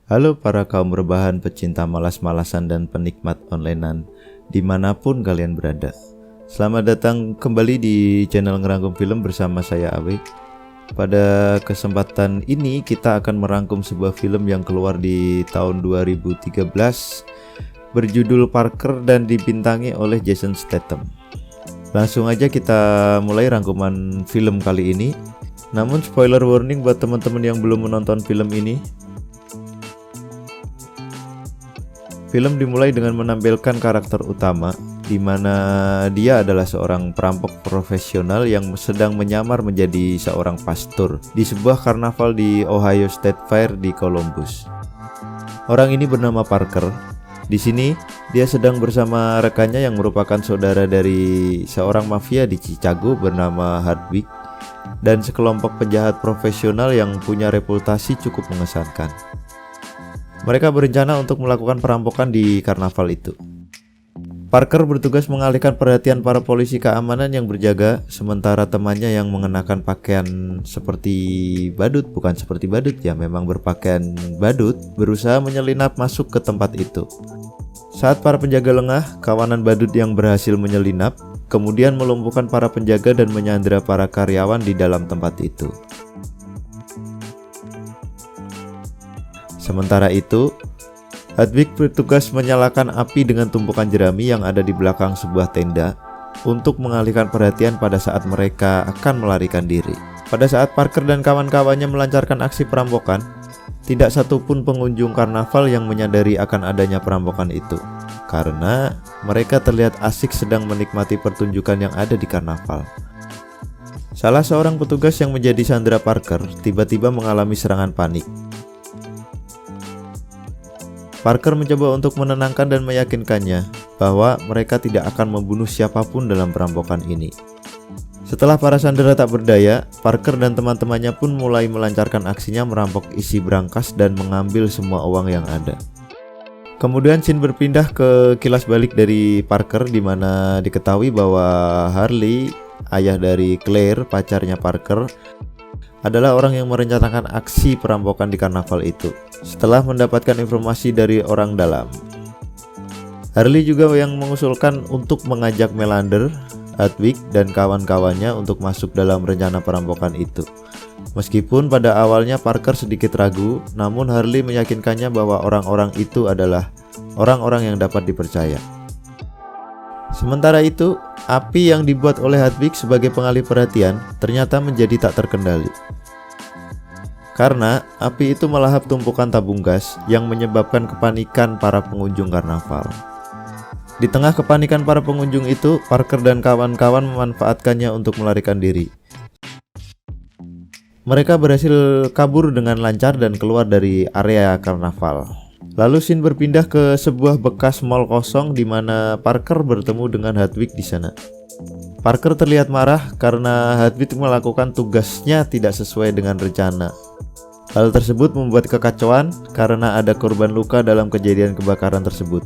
Halo para kaum rebahan, pecinta malas-malasan dan penikmat onlinean dimanapun kalian berada. Selamat datang kembali di channel Ngerangkum Film bersama saya Awe. Pada kesempatan ini kita akan merangkum sebuah film yang keluar di tahun 2013 berjudul Parker dan dibintangi oleh Jason Statham. Langsung aja kita mulai rangkuman film kali ini. Namun spoiler warning buat teman-teman yang belum menonton film ini. Film dimulai dengan menampilkan karakter utama, di mana dia adalah seorang perampok profesional yang sedang menyamar menjadi seorang pastor di sebuah karnaval di Ohio State Fair di Columbus. Orang ini bernama Parker. Di sini dia sedang bersama rekannya yang merupakan saudara dari seorang mafia di Chicago bernama Hardwick dan sekelompok penjahat profesional yang punya reputasi cukup mengesankan. Mereka berencana untuk melakukan perampokan di karnaval itu. Parker bertugas mengalihkan perhatian para polisi keamanan yang berjaga, sementara temannya yang mengenakan pakaian seperti badut, bukan seperti badut ya, memang berpakaian badut, berusaha menyelinap masuk ke tempat itu. Saat para penjaga lengah, kawanan badut yang berhasil menyelinap, kemudian melumpuhkan para penjaga dan menyandera para karyawan di dalam tempat itu. Sementara itu, Hardwick bertugas menyalakan api dengan tumpukan jerami yang ada di belakang sebuah tenda untuk mengalihkan perhatian pada saat mereka akan melarikan diri. Pada saat Parker dan kawan-kawannya melancarkan aksi perampokan, tidak satupun pengunjung karnaval yang menyadari akan adanya perampokan itu, karena mereka terlihat asik sedang menikmati pertunjukan yang ada di karnaval. Salah seorang petugas yang menjadi sandera Parker tiba-tiba mengalami serangan panik. Parker mencoba untuk menenangkan dan meyakinkannya bahwa mereka tidak akan membunuh siapapun dalam perampokan ini. Setelah para sandera tak berdaya, Parker dan teman-temannya pun mulai melancarkan aksinya merampok isi brankas dan mengambil semua uang yang ada. Kemudian scene berpindah ke kilas balik dari Parker, di mana diketahui bahwa Harley, ayah dari Claire, pacarnya Parker, adalah orang yang merencanakan aksi perampokan di karnaval itu. Setelah mendapatkan informasi dari orang dalam, Harley juga yang mengusulkan untuk mengajak Melander, Hardwick, dan kawan-kawannya untuk masuk dalam rencana perampokan itu. Meskipun pada awalnya Parker sedikit ragu, namun Harley meyakinkannya bahwa orang-orang itu adalah orang-orang yang dapat dipercaya. Sementara itu, api yang dibuat oleh Hardwick sebagai pengalih perhatian ternyata menjadi tak terkendali. Karena api itu melahap tumpukan tabung gas yang menyebabkan kepanikan para pengunjung karnaval. Di tengah kepanikan para pengunjung itu, Parker dan kawan-kawan memanfaatkannya untuk melarikan diri. Mereka berhasil kabur dengan lancar dan keluar dari area karnaval. Lalu scene berpindah ke sebuah bekas mall kosong di mana Parker bertemu dengan Hardwick di sana. Parker terlihat marah karena Hardwick melakukan tugasnya tidak sesuai dengan rencana. Hal tersebut membuat kekacauan karena ada korban luka dalam kejadian kebakaran tersebut.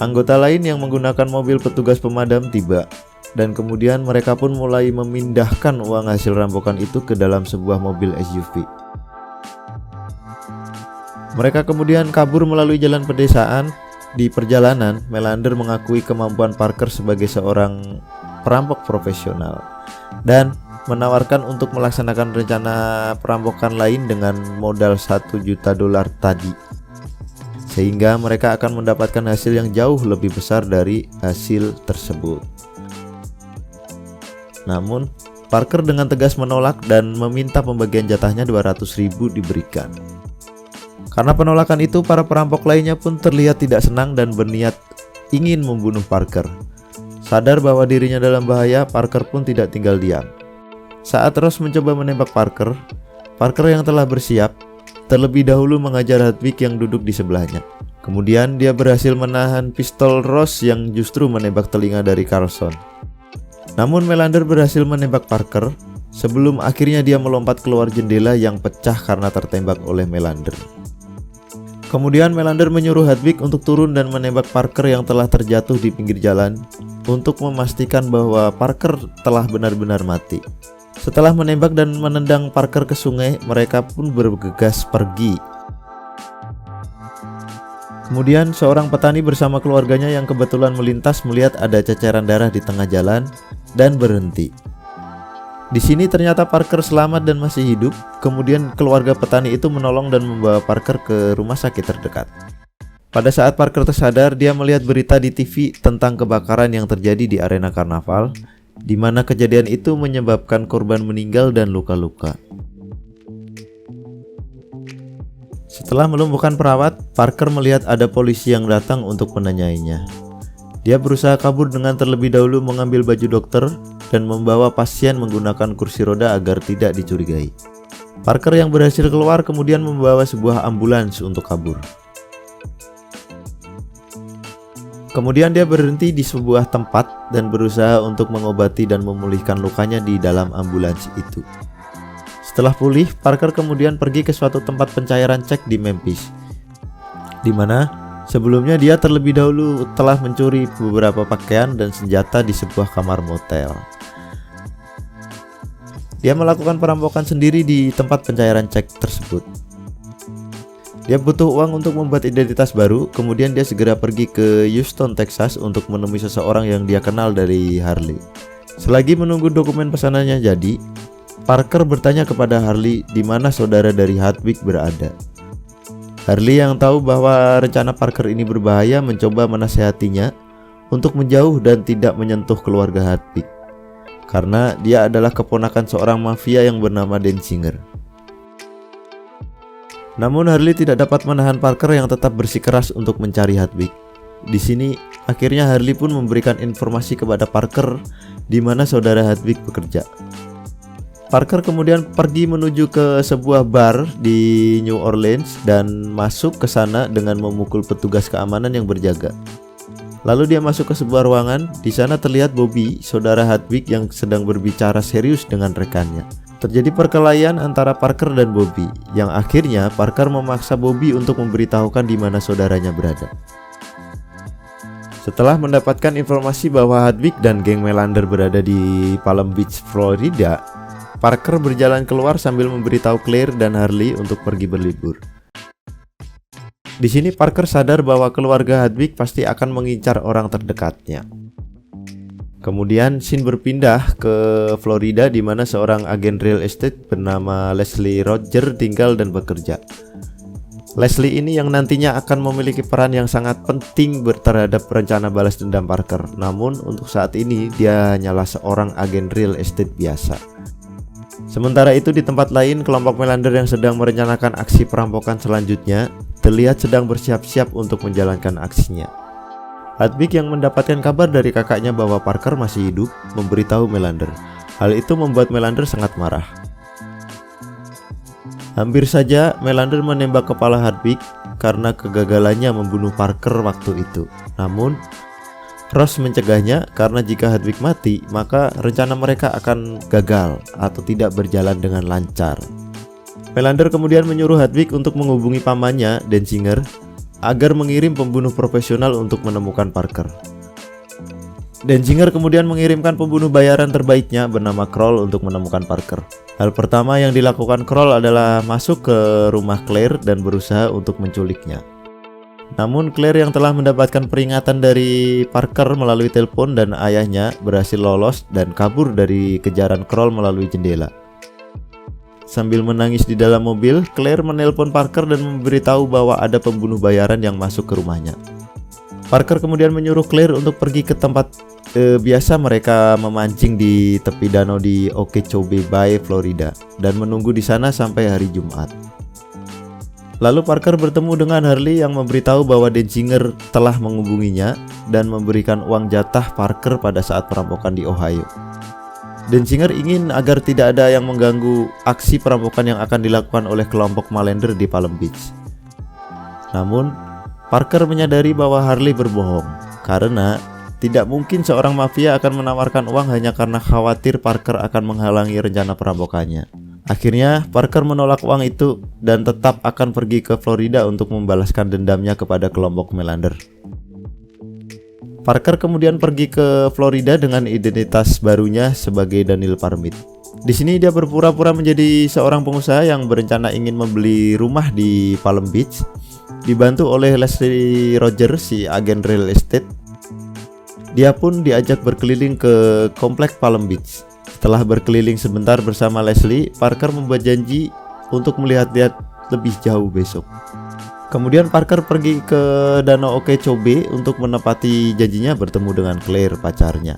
Anggota lain yang menggunakan mobil petugas pemadam tiba, dan kemudian mereka pun mulai memindahkan uang hasil rampokan itu ke dalam sebuah mobil SUV. Mereka kemudian kabur melalui jalan pedesaan. Di perjalanan, Melander mengakui kemampuan Parker sebagai seorang perampok profesional dan menawarkan untuk melaksanakan rencana perampokan lain dengan modal $1 juta tadi, sehingga mereka akan mendapatkan hasil yang jauh lebih besar dari hasil tersebut. Namun, Parker dengan tegas menolak dan meminta pembagian jatahnya 200.000 diberikan. Karena penolakan itu, para perampok lainnya pun terlihat tidak senang dan berniat ingin membunuh Parker. Sadar bahwa dirinya dalam bahaya, Parker pun tidak tinggal diam. Saat Ross mencoba menembak Parker, Parker yang telah bersiap terlebih dahulu mengajar Hardwick yang duduk di sebelahnya. Kemudian dia berhasil menahan pistol Ross yang justru menembak telinga dari Carlson. Namun Melander berhasil menembak Parker sebelum akhirnya dia melompat keluar jendela yang pecah karena tertembak oleh Melander. Kemudian Melander menyuruh Hardwick untuk turun dan menembak Parker yang telah terjatuh di pinggir jalan untuk memastikan bahwa Parker telah benar-benar mati. Setelah menembak dan menendang Parker ke sungai, mereka pun bergegas pergi. Kemudian seorang petani bersama keluarganya yang kebetulan melintas melihat ada ceceran darah di tengah jalan dan berhenti. Di sini ternyata Parker selamat dan masih hidup. Kemudian keluarga petani itu menolong dan membawa Parker ke rumah sakit terdekat. Pada saat Parker tersadar, dia melihat berita di TV tentang kebakaran yang terjadi di arena karnaval, di mana kejadian itu menyebabkan korban meninggal dan luka-luka. Setelah melumpuhkan perawat, Parker melihat ada polisi yang datang untuk menanyainya. Dia berusaha kabur dengan terlebih dahulu mengambil baju dokter dan membawa pasien menggunakan kursi roda agar tidak dicurigai. Parker yang berhasil keluar kemudian membawa sebuah ambulans untuk kabur. Kemudian dia berhenti di sebuah tempat dan berusaha untuk mengobati dan memulihkan lukanya di dalam ambulans itu. Setelah pulih, Parker kemudian pergi ke suatu tempat pencairan cek di Memphis, di mana sebelumnya dia terlebih dahulu telah mencuri beberapa pakaian dan senjata di sebuah kamar motel. Dia melakukan perampokan sendiri di tempat pencairan cek tersebut. Dia butuh uang untuk membuat identitas baru, kemudian dia segera pergi ke Houston, Texas untuk menemui seseorang yang dia kenal dari Harley. Selagi menunggu dokumen pesanannya jadi, Parker bertanya kepada Harley di mana saudara dari Hadwig berada. Harley yang tahu bahwa rencana Parker ini berbahaya mencoba menasihatinya untuk menjauh dan tidak menyentuh keluarga Hadwig, karena dia adalah keponakan seorang mafia yang bernama Denzinger. Namun Harley tidak dapat menahan Parker yang tetap bersikeras untuk mencari Hadwig. Di sini akhirnya Harley pun memberikan informasi kepada Parker di mana saudara Hadwig bekerja. Parker kemudian pergi menuju ke sebuah bar di New Orleans dan masuk ke sana dengan memukul petugas keamanan yang berjaga. Lalu dia masuk ke sebuah ruangan. Di sana terlihat Bobby, saudara Hadwig yang sedang berbicara serius dengan rekannya. Terjadi perkelahian antara Parker dan Bobby, yang akhirnya Parker memaksa Bobby untuk memberitahukan di mana saudaranya berada. Setelah mendapatkan informasi bahwa Hadwig dan geng Melander berada di Palm Beach, Florida, Parker berjalan keluar sambil memberitahu Claire dan Harley untuk pergi berlibur. Di sini Parker sadar bahwa keluarga Hadwig pasti akan mengincar orang terdekatnya. Kemudian scene berpindah ke Florida di mana seorang agen real estate bernama Leslie Roger tinggal dan bekerja. Leslie ini yang nantinya akan memiliki peran yang sangat penting terhadap rencana balas dendam Parker. Namun untuk saat ini dia hanyalah seorang agen real estate biasa. Sementara itu di tempat lain, kelompok Melander yang sedang merencanakan aksi perampokan selanjutnya terlihat sedang bersiap-siap untuk menjalankan aksinya. Hadwig yang mendapatkan kabar dari kakaknya bahwa Parker masih hidup memberitahu Melander. Hal itu membuat Melander sangat marah. Hampir saja Melander menembak kepala Hadwig karena kegagalannya membunuh Parker waktu itu. Namun Ross mencegahnya karena jika Hadwig mati, maka rencana mereka akan gagal atau tidak berjalan dengan lancar. Melander kemudian menyuruh Hadwig untuk menghubungi pamannya, Denzinger, agar mengirim pembunuh profesional untuk menemukan Parker. Denzinger kemudian mengirimkan pembunuh bayaran terbaiknya bernama Kroll untuk menemukan Parker. Hal pertama yang dilakukan Kroll adalah masuk ke rumah Claire dan berusaha untuk menculiknya. Namun Claire yang telah mendapatkan peringatan dari Parker melalui telepon dan ayahnya berhasil lolos dan kabur dari kejaran Kroll melalui jendela. Sambil menangis di dalam mobil, Claire menelpon Parker dan memberitahu bahwa ada pembunuh bayaran yang masuk ke rumahnya. Parker kemudian menyuruh Claire untuk pergi ke tempat biasa mereka memancing di tepi danau di Okeechobee Bay, Florida, dan menunggu di sana sampai hari Jumat. Lalu Parker bertemu dengan Harley yang memberitahu bahwa Denzinger telah menghubunginya dan memberikan uang jatah Parker pada saat perampokan di Ohio. Denzinger ingin agar tidak ada yang mengganggu aksi perampokan yang akan dilakukan oleh kelompok Melander di Palm Beach. Namun, Parker menyadari bahwa Harley berbohong karena tidak mungkin seorang mafia akan menawarkan uang hanya karena khawatir Parker akan menghalangi rencana perampokannya. Akhirnya Parker menolak uang itu dan tetap akan pergi ke Florida untuk membalaskan dendamnya kepada kelompok Melander. Parker kemudian pergi ke Florida dengan identitas barunya sebagai Daniel Parmit. Di sini dia berpura-pura menjadi seorang pengusaha yang berencana ingin membeli rumah di Palm Beach, dibantu oleh Leslie Rogers, si agen real estate. Dia pun diajak berkeliling ke komplek Palm Beach. Setelah berkeliling sebentar bersama Leslie, Parker membuat janji untuk melihat-lihat lebih jauh besok. Kemudian Parker pergi ke Danau Okeechobee untuk menepati janjinya bertemu dengan Claire, pacarnya.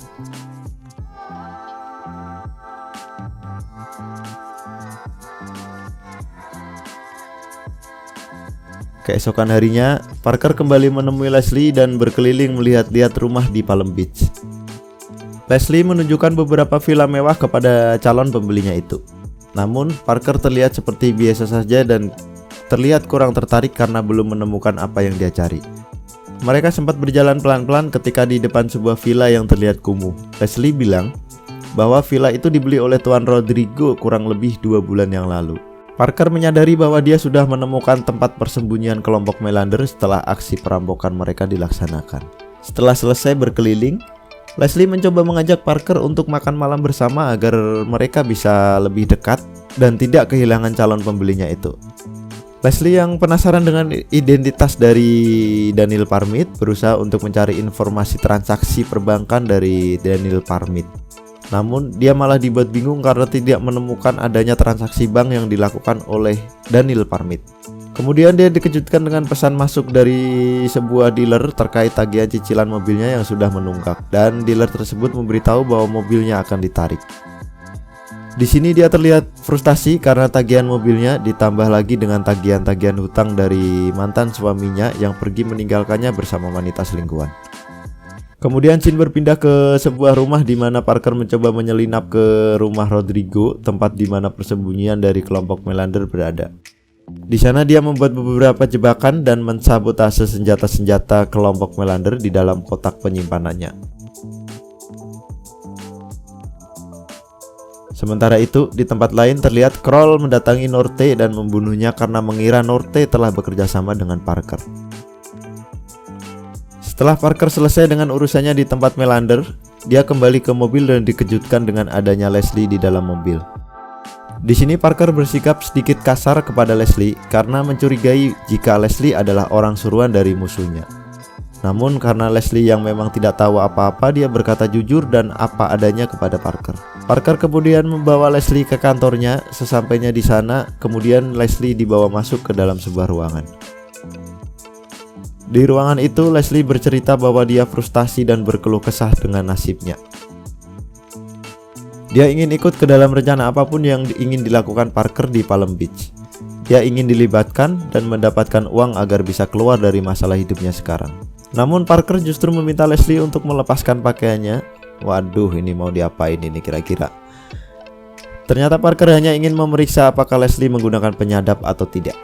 Keesokan harinya, Parker kembali menemui Leslie dan berkeliling melihat-lihat rumah di Palm Beach. Leslie menunjukkan beberapa villa mewah kepada calon pembelinya itu. Namun, Parker terlihat seperti biasa saja dan terlihat kurang tertarik karena belum menemukan apa yang dia cari. Mereka sempat berjalan pelan-pelan ketika di depan sebuah villa yang terlihat kumuh. Leslie bilang bahwa villa itu dibeli oleh Tuan Rodrigo kurang lebih 2 bulan yang lalu. Parker menyadari bahwa dia sudah menemukan tempat persembunyian kelompok Melander setelah aksi perampokan mereka dilaksanakan. Setelah selesai berkeliling, Leslie mencoba mengajak Parker untuk makan malam bersama agar mereka bisa lebih dekat dan tidak kehilangan calon pembelinya itu. Leslie yang penasaran dengan identitas dari Daniel Parmit berusaha untuk mencari informasi transaksi perbankan dari Daniel Parmit. Namun dia malah dibuat bingung karena tidak menemukan adanya transaksi bank yang dilakukan oleh Daniel Parmit. Kemudian dia dikejutkan dengan pesan masuk dari sebuah dealer terkait tagihan cicilan mobilnya yang sudah menunggak, dan dealer tersebut memberitahu bahwa mobilnya akan ditarik. Di sini dia terlihat frustasi karena tagihan mobilnya ditambah lagi dengan tagihan-tagihan hutang dari mantan suaminya yang pergi meninggalkannya bersama wanita selingkuhan. Kemudian scene berpindah ke sebuah rumah di mana Parker mencoba menyelinap ke rumah Rodrigo, tempat di mana persembunyian dari kelompok Melander berada. Di sana dia membuat beberapa jebakan dan mensabotase senjata-senjata kelompok Melander di dalam kotak penyimpanannya. Sementara itu, di tempat lain terlihat Kroll mendatangi Norte dan membunuhnya karena mengira Norte telah bekerja sama dengan Parker. Setelah Parker selesai dengan urusannya di tempat Melander, dia kembali ke mobil dan dikejutkan dengan adanya Leslie di dalam mobil. Di sini Parker bersikap sedikit kasar kepada Leslie karena mencurigai jika Leslie adalah orang suruhan dari musuhnya. Namun karena Leslie yang memang tidak tahu apa-apa, dia berkata jujur dan apa adanya kepada Parker. Parker kemudian membawa Leslie ke kantornya. Sesampainya di sana, kemudian Leslie dibawa masuk ke dalam sebuah ruangan. Di ruangan itu, Leslie bercerita bahwa dia frustasi dan berkeluh kesah dengan nasibnya. Dia ingin ikut ke dalam rencana apapun yang ingin dilakukan Parker di Palm Beach. Dia ingin dilibatkan dan mendapatkan uang agar bisa keluar dari masalah hidupnya sekarang. Namun Parker justru meminta Leslie untuk melepaskan pakaiannya. Waduh, ini mau diapain ini kira-kira? Ternyata Parker hanya ingin memeriksa apakah Leslie menggunakan penyadap atau tidak.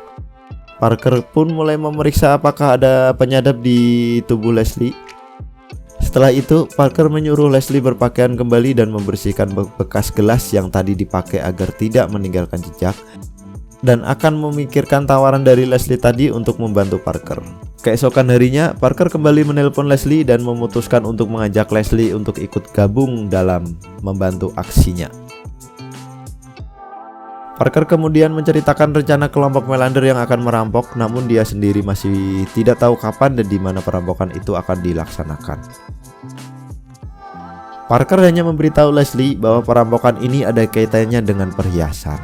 Parker pun mulai memeriksa apakah ada penyadap di tubuh Leslie. Setelah itu, Parker menyuruh Leslie berpakaian kembali dan membersihkan bekas gelas yang tadi dipakai agar tidak meninggalkan jejak, dan akan memikirkan tawaran dari Leslie tadi untuk membantu Parker. Keesokan harinya, Parker kembali menelpon Leslie dan memutuskan untuk mengajak Leslie untuk ikut gabung dalam membantu aksinya. Parker kemudian menceritakan rencana kelompok Melander yang akan merampok, namun dia sendiri masih tidak tahu kapan dan di mana perampokan itu akan dilaksanakan. Parker hanya memberitahu Leslie bahwa perampokan ini ada kaitannya dengan perhiasan.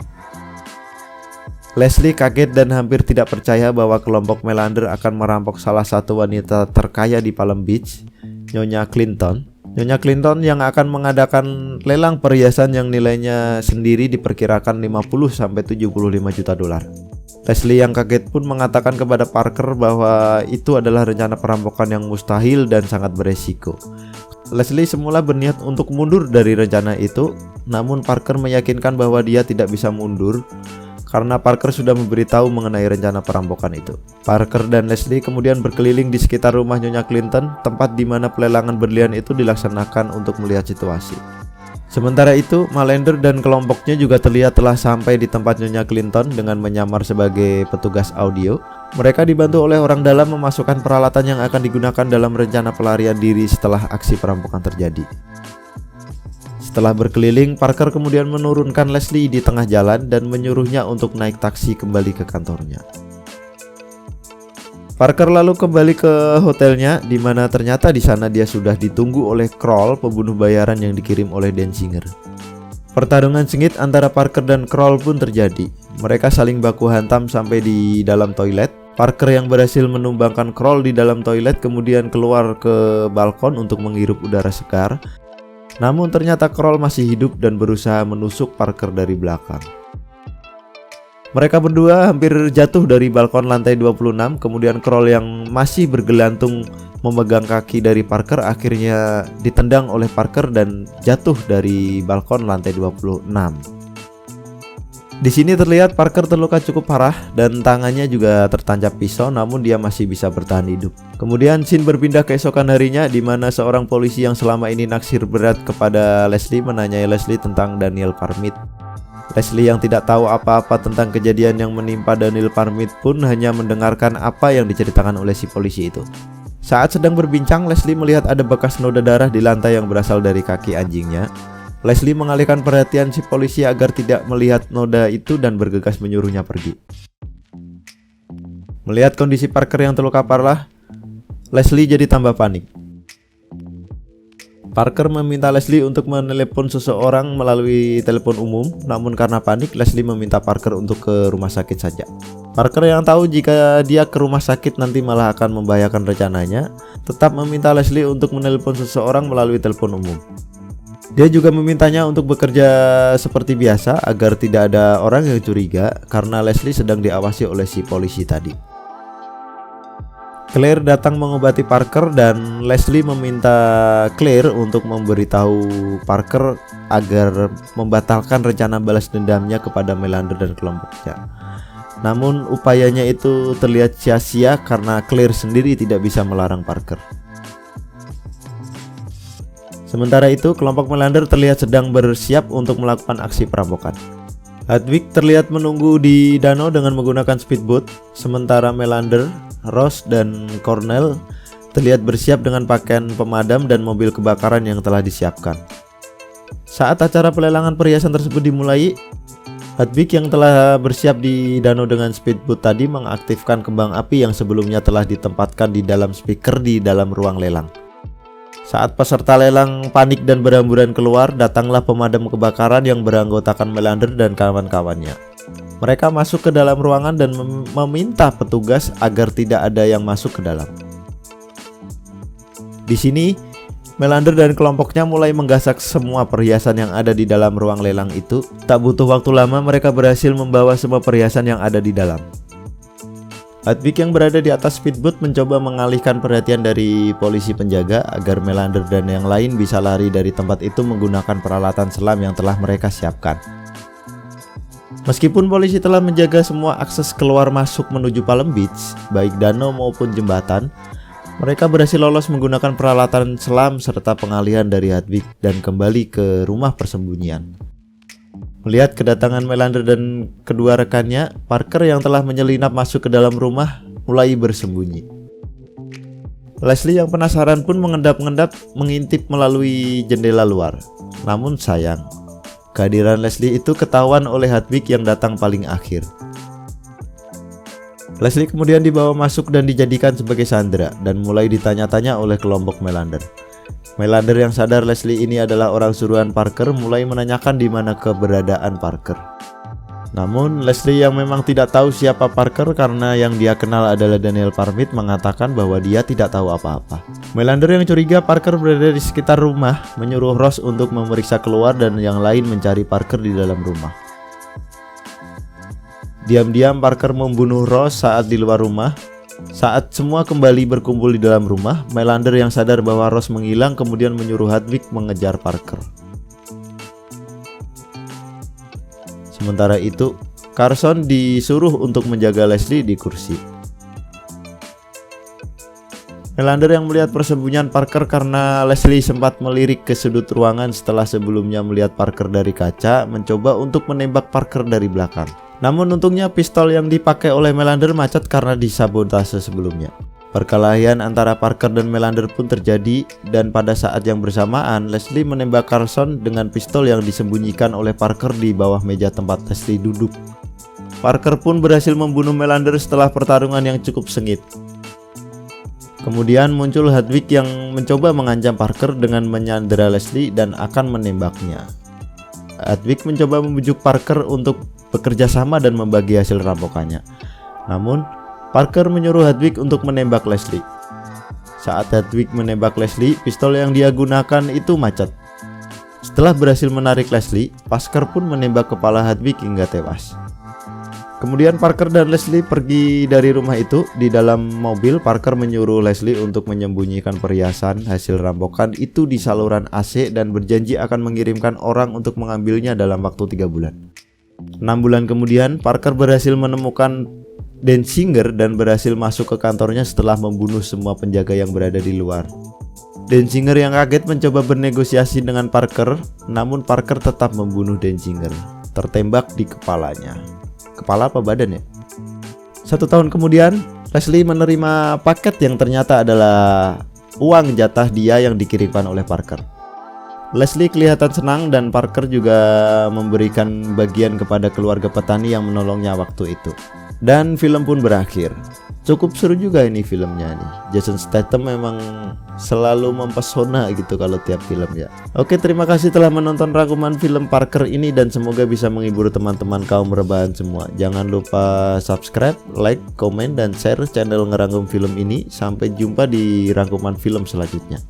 Leslie kaget dan hampir tidak percaya bahwa kelompok Melander akan merampok salah satu wanita terkaya di Palm Beach, Nyonya Clinton. Nyonya Clinton yang akan mengadakan lelang perhiasan yang nilainya sendiri diperkirakan 50-75 juta dolar. Leslie yang kaget pun mengatakan kepada Parker bahwa itu adalah rencana perampokan yang mustahil dan sangat beresiko. Leslie semula berniat untuk mundur dari rencana itu, namun Parker meyakinkan bahwa dia tidak bisa mundur karena Parker sudah memberitahu mengenai rencana perampokan itu. Parker dan Leslie kemudian berkeliling di sekitar rumah Nyonya Clinton, tempat di mana pelelangan berlian itu dilaksanakan untuk melihat situasi. Sementara itu, Melander dan kelompoknya juga terlihat telah sampai di tempat Nyonya Clinton dengan menyamar sebagai petugas audio. Mereka dibantu oleh orang dalam memasukkan peralatan yang akan digunakan dalam rencana pelarian diri setelah aksi perampokan terjadi. Setelah berkeliling, Parker kemudian menurunkan Leslie di tengah jalan dan menyuruhnya untuk naik taksi kembali ke kantornya. Parker lalu kembali ke hotelnya, di mana ternyata di sana dia sudah ditunggu oleh Kroll, pembunuh bayaran yang dikirim oleh Denzinger. Pertarungan sengit antara Parker dan Kroll pun terjadi. Mereka saling baku hantam sampai di dalam toilet. Parker yang berhasil menumbangkan Kroll di dalam toilet kemudian keluar ke balkon untuk menghirup udara segar. Namun ternyata Kroll masih hidup dan berusaha menusuk Parker dari belakang. Mereka berdua hampir jatuh dari balkon lantai 26, kemudian Kroll yang masih bergelantung memegang kaki dari Parker akhirnya ditendang oleh Parker dan jatuh dari balkon lantai 26. Di sini terlihat Parker terluka cukup parah dan tangannya juga tertancap pisau, namun dia masih bisa bertahan hidup. Kemudian scene berpindah keesokan harinya, di mana seorang polisi yang selama ini naksir berat kepada Leslie menanyai Leslie tentang Daniel Parmit. Leslie yang tidak tahu apa-apa tentang kejadian yang menimpa Daniel Parmit pun hanya mendengarkan apa yang diceritakan oleh si polisi itu. Saat sedang berbincang, Leslie melihat ada bekas noda darah di lantai yang berasal dari kaki anjingnya. Leslie mengalihkan perhatian si polisi agar tidak melihat noda itu dan bergegas menyuruhnya pergi. Melihat kondisi Parker yang terluka parah, Leslie jadi tambah panik. Parker meminta Leslie untuk menelepon seseorang melalui telepon umum, namun karena panik, Leslie meminta Parker untuk ke rumah sakit saja. Parker yang tahu jika dia ke rumah sakit nanti malah akan membahayakan rencananya, tetap meminta Leslie untuk menelepon seseorang melalui telepon umum. Dia juga memintanya untuk bekerja seperti biasa agar tidak ada orang yang curiga karena Leslie sedang diawasi oleh si polisi tadi. Claire datang mengobati Parker dan Leslie meminta Claire untuk memberitahu Parker agar membatalkan rencana balas dendamnya kepada Melander dan kelompoknya. Namun upayanya itu terlihat sia-sia karena Claire sendiri tidak bisa melarang Parker. Sementara itu, kelompok Melander terlihat sedang bersiap untuk melakukan aksi perampokan. Hedwig terlihat menunggu di danau dengan menggunakan speedboat, sementara Melander, Ross, dan Cornell terlihat bersiap dengan pakaian pemadam dan mobil kebakaran yang telah disiapkan. Saat acara pelelangan perhiasan tersebut dimulai, Hedwig yang telah bersiap di danau dengan speedboat tadi mengaktifkan kembang api yang sebelumnya telah ditempatkan di dalam speaker di dalam ruang lelang. Saat peserta lelang panik dan berhamburan keluar, datanglah pemadam kebakaran yang beranggotakan Melander dan kawan-kawannya. Mereka masuk ke dalam ruangan dan meminta petugas agar tidak ada yang masuk ke dalam. Di sini, Melander dan kelompoknya mulai menggasak semua perhiasan yang ada di dalam ruang lelang itu. Tak butuh waktu lama, mereka berhasil membawa semua perhiasan yang ada di dalam. Hedwig yang berada di atas speedboat mencoba mengalihkan perhatian dari polisi penjaga agar Melander dan yang lain bisa lari dari tempat itu menggunakan peralatan selam yang telah mereka siapkan. Meskipun polisi telah menjaga semua akses keluar masuk menuju Palm Beach, baik danau maupun jembatan, mereka berhasil lolos menggunakan peralatan selam serta pengalihan dari Hedwig dan kembali ke rumah persembunyian. Melihat kedatangan Melander dan kedua rekannya, Parker yang telah menyelinap masuk ke dalam rumah mulai bersembunyi. Leslie yang penasaran pun mengendap-endap mengintip melalui jendela luar. Namun sayang, kehadiran Leslie itu ketahuan oleh Hedwig yang datang paling akhir. Leslie kemudian dibawa masuk dan dijadikan sebagai sandera dan mulai ditanya-tanya oleh kelompok Melander. Melander yang sadar Leslie ini adalah orang suruhan Parker mulai menanyakan di mana keberadaan Parker. Namun Leslie yang memang tidak tahu siapa Parker karena yang dia kenal adalah Daniel Parmit mengatakan bahwa dia tidak tahu apa-apa. Melander yang curiga Parker berada di sekitar rumah menyuruh Ross untuk memeriksa keluar dan yang lain mencari Parker di dalam rumah. Diam-diam Parker membunuh Ross saat di luar rumah. Saat semua kembali berkumpul di dalam rumah, Melander yang sadar bahwa Ross menghilang kemudian menyuruh Hedwig mengejar Parker. Sementara itu, Carson disuruh untuk menjaga Leslie di kursi. Melander yang melihat persembunyian Parker karena Leslie sempat melirik ke sudut ruangan setelah sebelumnya melihat Parker dari kaca, mencoba untuk menembak Parker dari belakang. Namun untungnya pistol yang dipakai oleh Melander macet karena disabotase sebelumnya. Perkelahian antara Parker dan Melander pun terjadi, dan pada saat yang bersamaan Leslie menembak Carlson dengan pistol yang disembunyikan oleh Parker di bawah meja tempat Leslie duduk. Parker pun berhasil membunuh Melander setelah pertarungan yang cukup sengit. Kemudian muncul Hedwig yang mencoba mengancam Parker dengan menyandera Leslie dan akan menembaknya. Hedwig mencoba membujuk Parker untuk bekerja sama dan membagi hasil rampokannya. Namun Parker menyuruh Hedwig untuk menembak Leslie. Saat Hedwig menembak Leslie, pistol yang dia gunakan itu macet. Setelah berhasil menarik Leslie, Parker pun menembak kepala Hedwig hingga tewas. Kemudian Parker dan Leslie pergi dari rumah itu. Di dalam mobil, Parker menyuruh Leslie untuk menyembunyikan perhiasan hasil rampokan itu di saluran AC dan berjanji akan mengirimkan orang untuk mengambilnya dalam waktu 3 bulan. 6 bulan kemudian, Parker berhasil menemukan Denzinger dan berhasil masuk ke kantornya setelah membunuh semua penjaga yang berada di luar. Denzinger yang kaget mencoba bernegosiasi dengan Parker, namun Parker tetap membunuh Denzinger, tertembak di kepalanya. Kepala apa badan ya? 1 tahun kemudian, Leslie menerima paket yang ternyata adalah uang jatah dia yang dikirimkan oleh Parker. Leslie kelihatan senang dan Parker juga memberikan bagian kepada keluarga petani yang menolongnya waktu itu. Dan film pun berakhir. Cukup seru juga ini filmnya nih. Jason Statham memang selalu mempesona gitu kalau tiap film ya. Oke, terima kasih telah menonton rangkuman film Parker ini dan semoga bisa menghibur teman-teman kaum rebahan semua. Jangan lupa subscribe, like, komen, dan share channel Ngerangkum Film ini. Sampai jumpa di rangkuman film selanjutnya.